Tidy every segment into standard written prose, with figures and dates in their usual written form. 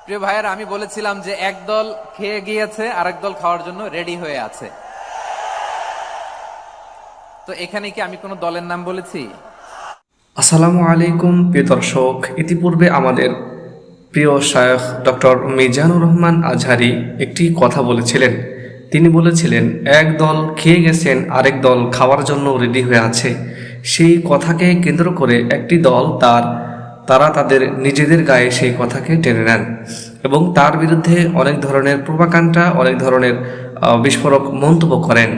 প্রিয় ভাইয়েরা, আমি বলেছিলাম যে এক দল খেয়ে গিয়েছে, আরেক দল খাওয়ার জন্য রেডি হয়ে আছে। তো এখানে কি আমি কোনো দলের নাম বলেছি? আসসালামু আলাইকুম প্রিয় দর্শক, ইতিপূর্বে আমাদের প্রিয় শায়খ ডক্টর মিজানুর রহমান আজহারি একটি কথা বলেছিলেন। তিনি বলেছিলেন, এক দল খেয়ে গেছেন, আরেক দল খাওয়ার জন্য রেডি হয়ে আছে। সেই কথাকে কেন্দ্র করে একটি দল তারা তাদের নিজেদের গায়ে সেই কথাকে টেনে নেন এবং তার বিরুদ্ধে অনেক ধরনের প্রোপাগান্ডা, অনেক ধরনের বিস্ফোরক মন্তব্য করেন।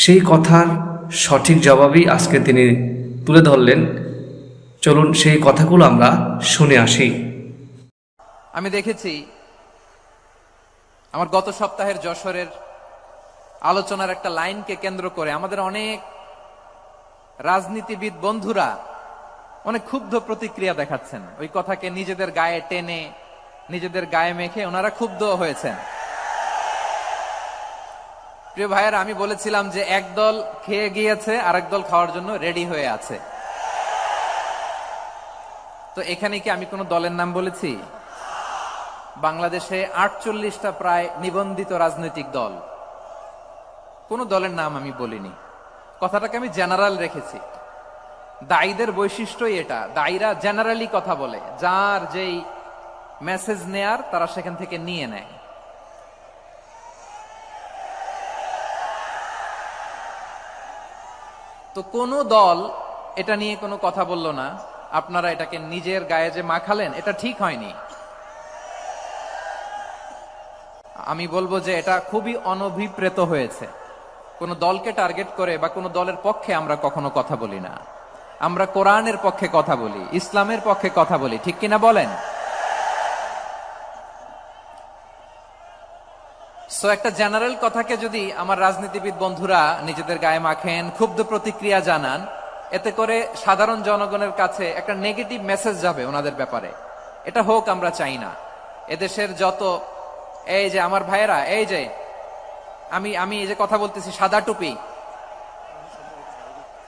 সেই কথার সঠিক জবাবই আজকে তিনি তুলে ধরলেন। চলুন সেই কথাগুলো আমরা শুনে আসি। আমি দেখেছি আমার গত সপ্তাহের যশোরের আলোচনার একটা লাইনকে কেন্দ্র করে আমাদের অনেক রাজনীতিবিদ বন্ধুরা অনেক ক্ষুব্ধ প্রতিক্রিয়া দেখাচ্ছেন। ওই কথাকে নিজেদের গায়ে টেনে, নিজেদের গায়ে মেখে ওনারা ক্ষুব্ধ হয়েছেন। প্রিয় ভাইয়েরা, আমি বলেছিলাম যে এক দল খেয়ে গিয়েছে, আরেক দল খাওয়ার জন্য রেডি হয়ে আছে। তো এখানে কি আমি কোনো দলের নাম বলেছি? বাংলাদেশে 48টা প্রায় নিবন্ধিত রাজনৈতিক দল, কোন দলের নাম আমি বলিনি। কথাটাকে আমি জেনারেল রেখেছি। দায়ীদের বৈশিষ্ট্যই এটা, দায়ীরা জেনারেলি কথা বলে, যার যেই মেসেজ নেয়ার তারা সেখান থেকে নিয়ে নেয়। তো কোন দল এটা নিয়ে কোনো কথা বলল না। আপনারা এটাকে নিজের গায়ে যে মাখালেন, এটা ঠিক হয়নি। আমি বলবো যে এটা খুবই অনভিপ্রেত হয়েছে। কোন দলকে টার্গেট করে বা কোন দলের পক্ষে আমরা কখনো কথা বলি না। আমরা কোরআনের পক্ষে কথা বলি, ইসলামের পক্ষে কথা বলি, ঠিক কিনা বলেন? সো একটা জেনারেল কথাকে যদি আমার রাজনীতিবিদ বন্ধুরা নিজেদের গায়ে মাখেন, ক্ষুব্ধ প্রতিক্রিয়া জানান, এতে করে সাধারণ জনগণের কাছে একটা নেগেটিভ মেসেজ যাবে ওনাদের ব্যাপারে। এটা হোক আমরা চাই না। এদেশের যত এই যে আমার ভাইয়েরা, এই যে আমি এই যে কথা বলতেছি, সাদা টুপি,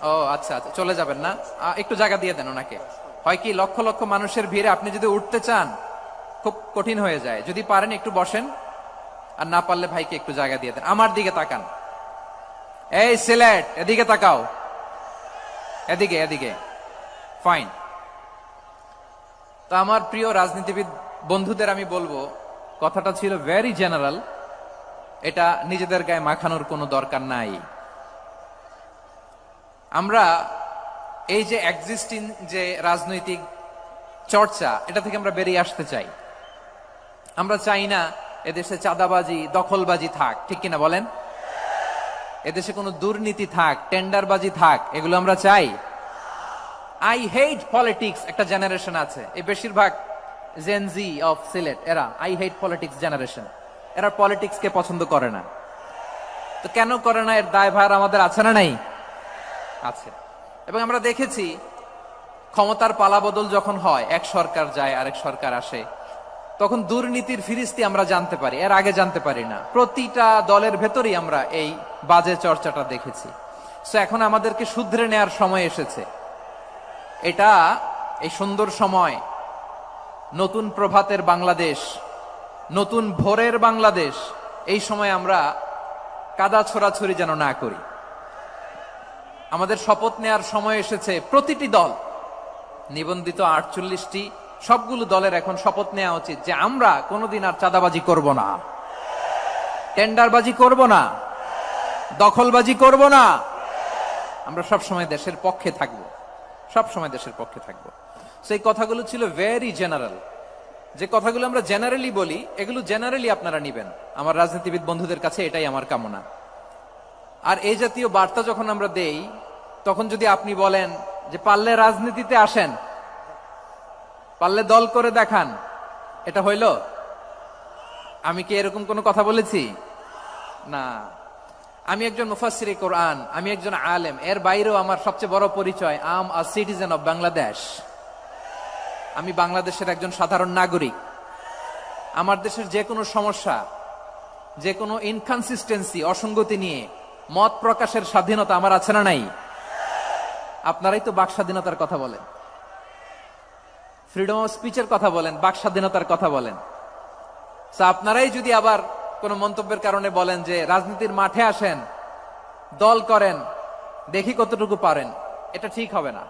ও আচ্ছা আচ্ছা, চলে যাবেন না? একটু জায়গা দিয়ে দেন ওনাকে। হয় কি, লক্ষ লক্ষ মানুষের ভিড়ে আপনি যদি উঠতে চান খুব কঠিন হয়ে যায়। যদি পারেন একটু বসেন, আর না পারলে ভাইকে একটু জায়গা দিয়ে দেন। আমার দিকে তাকান, এই সিলেট, এদিকে তাকাও, এদিকে এদিকে, ফাইন। তো আমার প্রিয় রাজনীতিবিদ বন্ধুদের আমি বলবো, কথাটা ছিল ভেরি জেনারেল, এটা নিজেদের গায়ে মাখানোর কোনো দরকার নাই। আমরা এই যে এক্সিস্টিং যে রাজনৈতিক চর্চা, এটা থেকে আমরা বেরিয়ে আসতে চাই। আমরা চাই না এদেশে চাঁদাবাজি, দখলবাজি থাক, ঠিক কিনা বলেন? এদেশে কোনো দুর্নীতি থাক, টেন্ডারবাজি থাক, এগুলো আমরা চাই। আই হেট পলিটিক্স একটা জেনারেশন আছে, এই বেশিরভাগ জেনজি অফ সিলেট, এরা আই হেট পলিটিক্স জেনারেশন। এরা পলিটিক্স কে পছন্দ করে না। তো কেন করে না, এর দায়ভার আমাদের আছে না নাই? আছে। এবং আমরা দেখেছি ক্ষমতার পালাবদল যখন হয়, এক সরকার যায় আরেক সরকার আসে, তখন দুর্নীতির ফিরিস্তি আমরা জানতে পারি, এর আগে জানতে পারি না। প্রতিটা দলের ভেতরেই আমরা এই বাজে চর্চাটা দেখেছি। সো এখন আমাদেরকে শুধরে নেয়ার সময় এসেছে। এটা এই সুন্দর সময়, নতুন প্রভাতের বাংলাদেশ, নতুন ভোরের বাংলাদেশ, এই সময় আমরা কাদা ছোড়াছুড়ি যেন না করি। আমাদের শপথ নেয়ার সময় এসেছে। প্রতিটি দল, নিবন্ধিত 48টি, সবগুলো দলের এখন শপথ নেওয়া উচিত যে আমরা কোনোদিন আর চাঁদাবাজি করব না, টেন্ডারবাজি করব না, দখলবাজি করব না। আমরা সবসময় দেশের পক্ষে থাকব, সবসময় দেশের পক্ষে থাকব। সেই কথাগুলো ছিল ভেরি জেনারেল। যে কথাগুলো আমরা জেনারেলি বলি, এগুলো জেনারেলি আপনারা নিবেন। আমার রাজনীতিবিদ বন্ধুদের কাছে এটাই আমার কামনা। আর এই জাতীয় বার্তা যখন আমরা দেই, তখন যদি আপনি বলেন যে পারলে রাজনীতিতে আসেন, পারলে দল করে দেখান, এটা হইল? আমি কি এরকম কোনো কথা বলেছি? না। আমি একজন মুফাসসিরে কোরআন, আমি একজন আলেম। এর বাইরেও আমার সবচেয়ে বড় পরিচয়, I am a citizen of Bangladesh. আমি বাংলাদেশের একজন সাধারণ নাগরিক। আমার দেশের যে কোনো সমস্যা, যে কোনো ইনকনসিস্টেন্সি, অসঙ্গতি নিয়ে মত প্রকাশের স্বাধীনতা আমার আছে না নাই? আপনারাই তো বাক স্বাধীনতার কথা বলেন, ফ্রিডম অফ স্পিচের কথা বলেন, বাক স্বাধীনতার কথা বলেন। আপনারাই যদি আবার কোন মন্তব্যের কারণে বলেন যে রাজনীতির মাঠে আসেন, দল করেন, দেখি কতটুকু পারেন, এটা ঠিক হবে না।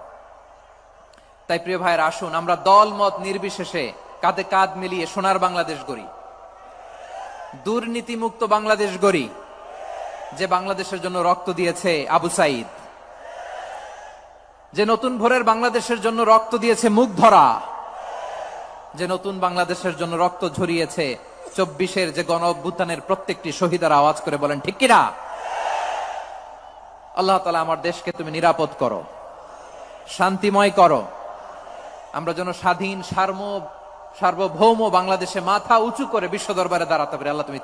তাই প্রিয় ভাইয়ের, আসুন আমরা দল মত নির্বিশেষে কাঁধে কাঁধ মিলিয়ে সোনার বাংলাদেশ গড়ি, দুর্নীতিমুক্ত বাংলাদেশ গড়ি, যে বাংলাদেশের জন্য রক্ত দিয়েছে আবু সাইদ, যে নতুন ভোরের বাংলাদেশের জন্য রক্ত দিয়েছে মুগ্ধরা, যে নতুন বাংলাদেশের জন্য রক্ত ঝরিয়েছে 24-এর যে গণ অভ্যুত্থানের প্রত্যেকটি শহীদের আওয়াজ করে বলেন ঠিক কিনা? আল্লাহ তাআলা আমার দেশকে তুমি নিরাপদ করো, শান্তিময় করো, আমরা যেন স্বাধীন সার্বভৌম বাংলাদেশে মাথা উঁচু করে বিশ্ব দরবারে দাঁড়াতে পারি। আল্লাহ তুমি